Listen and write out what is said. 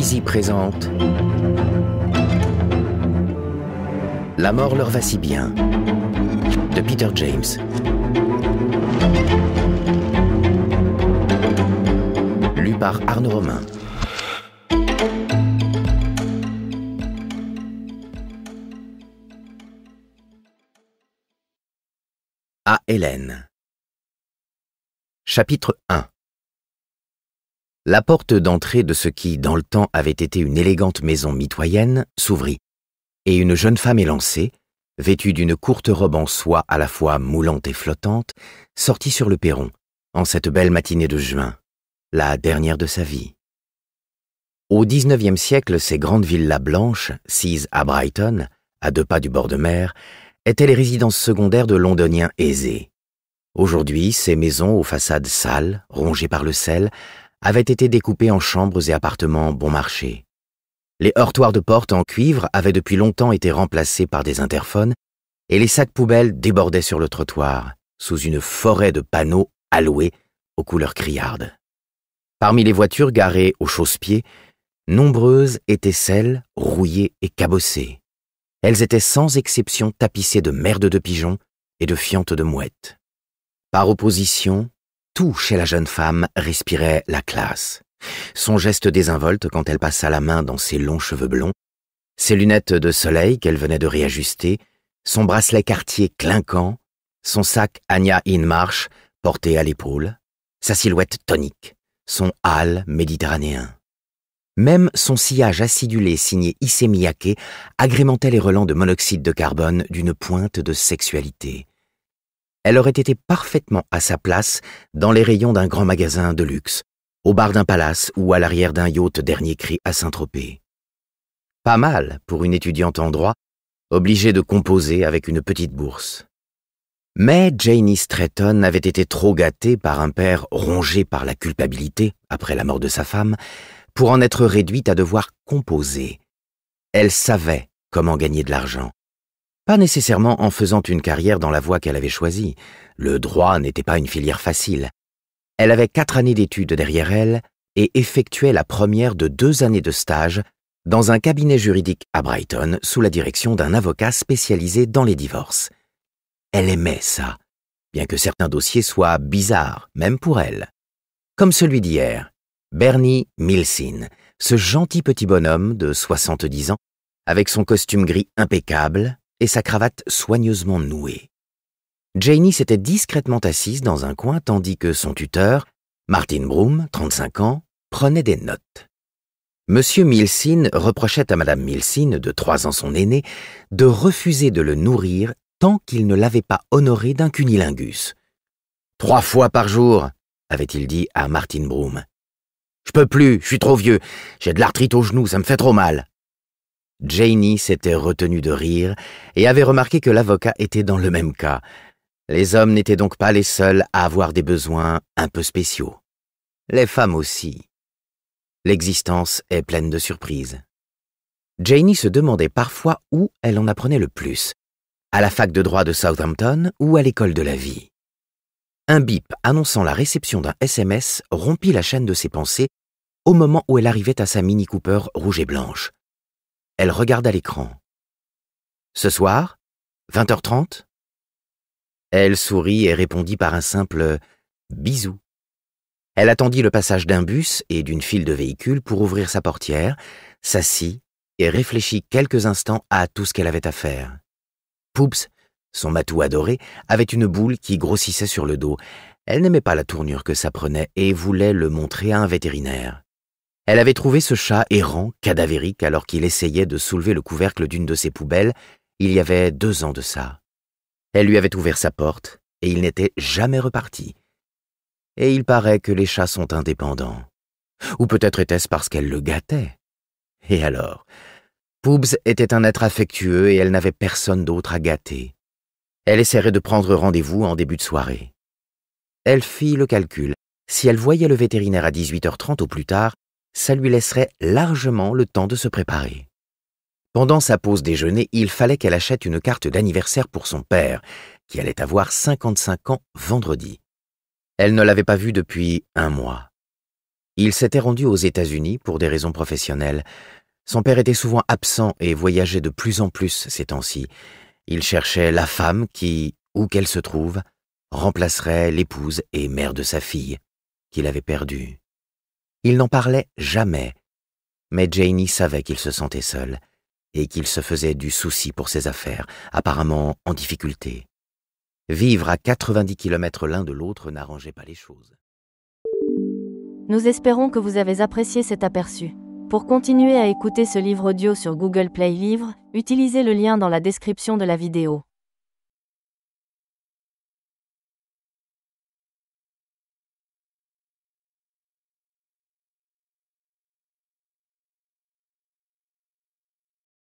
Poésie présente La mort leur va si bien de Peter James. Lu par Arnaud Romain. À Hélène. Chapitre 1. La porte d'entrée de ce qui, dans le temps, avait été une élégante maison mitoyenne, s'ouvrit, et une jeune femme élancée, vêtue d'une courte robe en soie à la fois moulante et flottante, sortit sur le perron, en cette belle matinée de juin, la dernière de sa vie. Au XIXe siècle, ces grandes villas blanches, sises à Brighton, à 2 pas du bord de mer, étaient les résidences secondaires de londoniens aisés. Aujourd'hui, ces maisons aux façades sales, rongées par le sel, avaient été découpées en chambres et appartements bon marché. Les heurtoirs de porte en cuivre avaient depuis longtemps été remplacés par des interphones et les sacs poubelles débordaient sur le trottoir, sous une forêt de panneaux alloués aux couleurs criardes. Parmi les voitures garées au chausse-pied, nombreuses étaient celles rouillées et cabossées. Elles étaient sans exception tapissées de merdes de pigeons et de fientes de mouettes. Par opposition, tout chez la jeune femme respirait la classe. Son geste désinvolte quand elle passa la main dans ses longs cheveux blonds, ses lunettes de soleil qu'elle venait de réajuster, son bracelet Cartier clinquant, son sac Anya Inmarch porté à l'épaule, sa silhouette tonique, son hâle méditerranéen. Même son sillage acidulé signé Issey Miyake agrémentait les relents de monoxyde de carbone d'une pointe de sexualité. Elle aurait été parfaitement à sa place dans les rayons d'un grand magasin de luxe, au bar d'un palace ou à l'arrière d'un yacht dernier cri à Saint-Tropez. Pas mal pour une étudiante en droit, obligée de composer avec une petite bourse. Mais Janie Stretton avait été trop gâtée par un père rongé par la culpabilité, après la mort de sa femme, pour en être réduite à devoir composer. Elle savait comment gagner de l'argent. Pas nécessairement en faisant une carrière dans la voie qu'elle avait choisie. Le droit n'était pas une filière facile. Elle avait 4 années d'études derrière elle et effectuait la première de 2 années de stage dans un cabinet juridique à Brighton sous la direction d'un avocat spécialisé dans les divorces. Elle aimait ça, bien que certains dossiers soient bizarres, même pour elle. Comme celui d'hier, Bernie Milsin, ce gentil petit bonhomme de 70 ans, avec son costume gris impeccable et sa cravate soigneusement nouée. Janie s'était discrètement assise dans un coin tandis que son tuteur, Martin Broom, 35 ans, prenait des notes. Monsieur Milsin reprochait à Madame Milsin, de 3 ans son aînée, de refuser de le nourrir tant qu'il ne l'avait pas honoré d'un cunilingus. 3 fois par jour, avait-il dit à Martin Broom. « Je peux plus, je suis trop vieux, j'ai de l'arthrite au genou, ça me fait trop mal. » Janie s'était retenue de rire et avait remarqué que l'avocat était dans le même cas. Les hommes n'étaient donc pas les seuls à avoir des besoins un peu spéciaux. Les femmes aussi. L'existence est pleine de surprises. Janie se demandait parfois où elle en apprenait le plus, à la fac de droit de Southampton ou à l'école de la vie. Un bip annonçant la réception d'un SMS rompit la chaîne de ses pensées au moment où elle arrivait à sa Mini Cooper rouge et blanche. Elle regarda l'écran. « Ce soir, 20h30 ?» Elle sourit et répondit par un simple « bisou ». Elle attendit le passage d'un bus et d'une file de véhicules pour ouvrir sa portière, s'assit et réfléchit quelques instants à tout ce qu'elle avait à faire. Poops, son matou adoré, avait une boule qui grossissait sur le dos. Elle n'aimait pas la tournure que ça prenait et voulait le montrer à un vétérinaire. Elle avait trouvé ce chat errant, cadavérique, alors qu'il essayait de soulever le couvercle d'une de ses poubelles, il y avait 2 ans de ça. Elle lui avait ouvert sa porte, et il n'était jamais reparti. Et il paraît que les chats sont indépendants. Ou peut-être était-ce parce qu'elle le gâtait. Et alors, Poobs était un être affectueux et elle n'avait personne d'autre à gâter. Elle essaierait de prendre rendez-vous en début de soirée. Elle fit le calcul. Si elle voyait le vétérinaire à 18h30 au plus tard, ça lui laisserait largement le temps de se préparer. Pendant sa pause déjeuner, il fallait qu'elle achète une carte d'anniversaire pour son père, qui allait avoir 55 ans vendredi. Elle ne l'avait pas vu depuis 1 mois. Il s'était rendu aux États-Unis pour des raisons professionnelles. Son père était souvent absent et voyageait de plus en plus ces temps-ci. Il cherchait la femme qui, où qu'elle se trouve, remplacerait l'épouse et mère de sa fille, qu'il avait perdue. Il n'en parlait jamais, mais Janie savait qu'il se sentait seul et qu'il se faisait du souci pour ses affaires, apparemment en difficulté. Vivre à 90 km l'un de l'autre n'arrangeait pas les choses. Nous espérons que vous avez apprécié cet aperçu. Pour continuer à écouter ce livre audio sur Google Play Livres, utilisez le lien dans la description de la vidéo.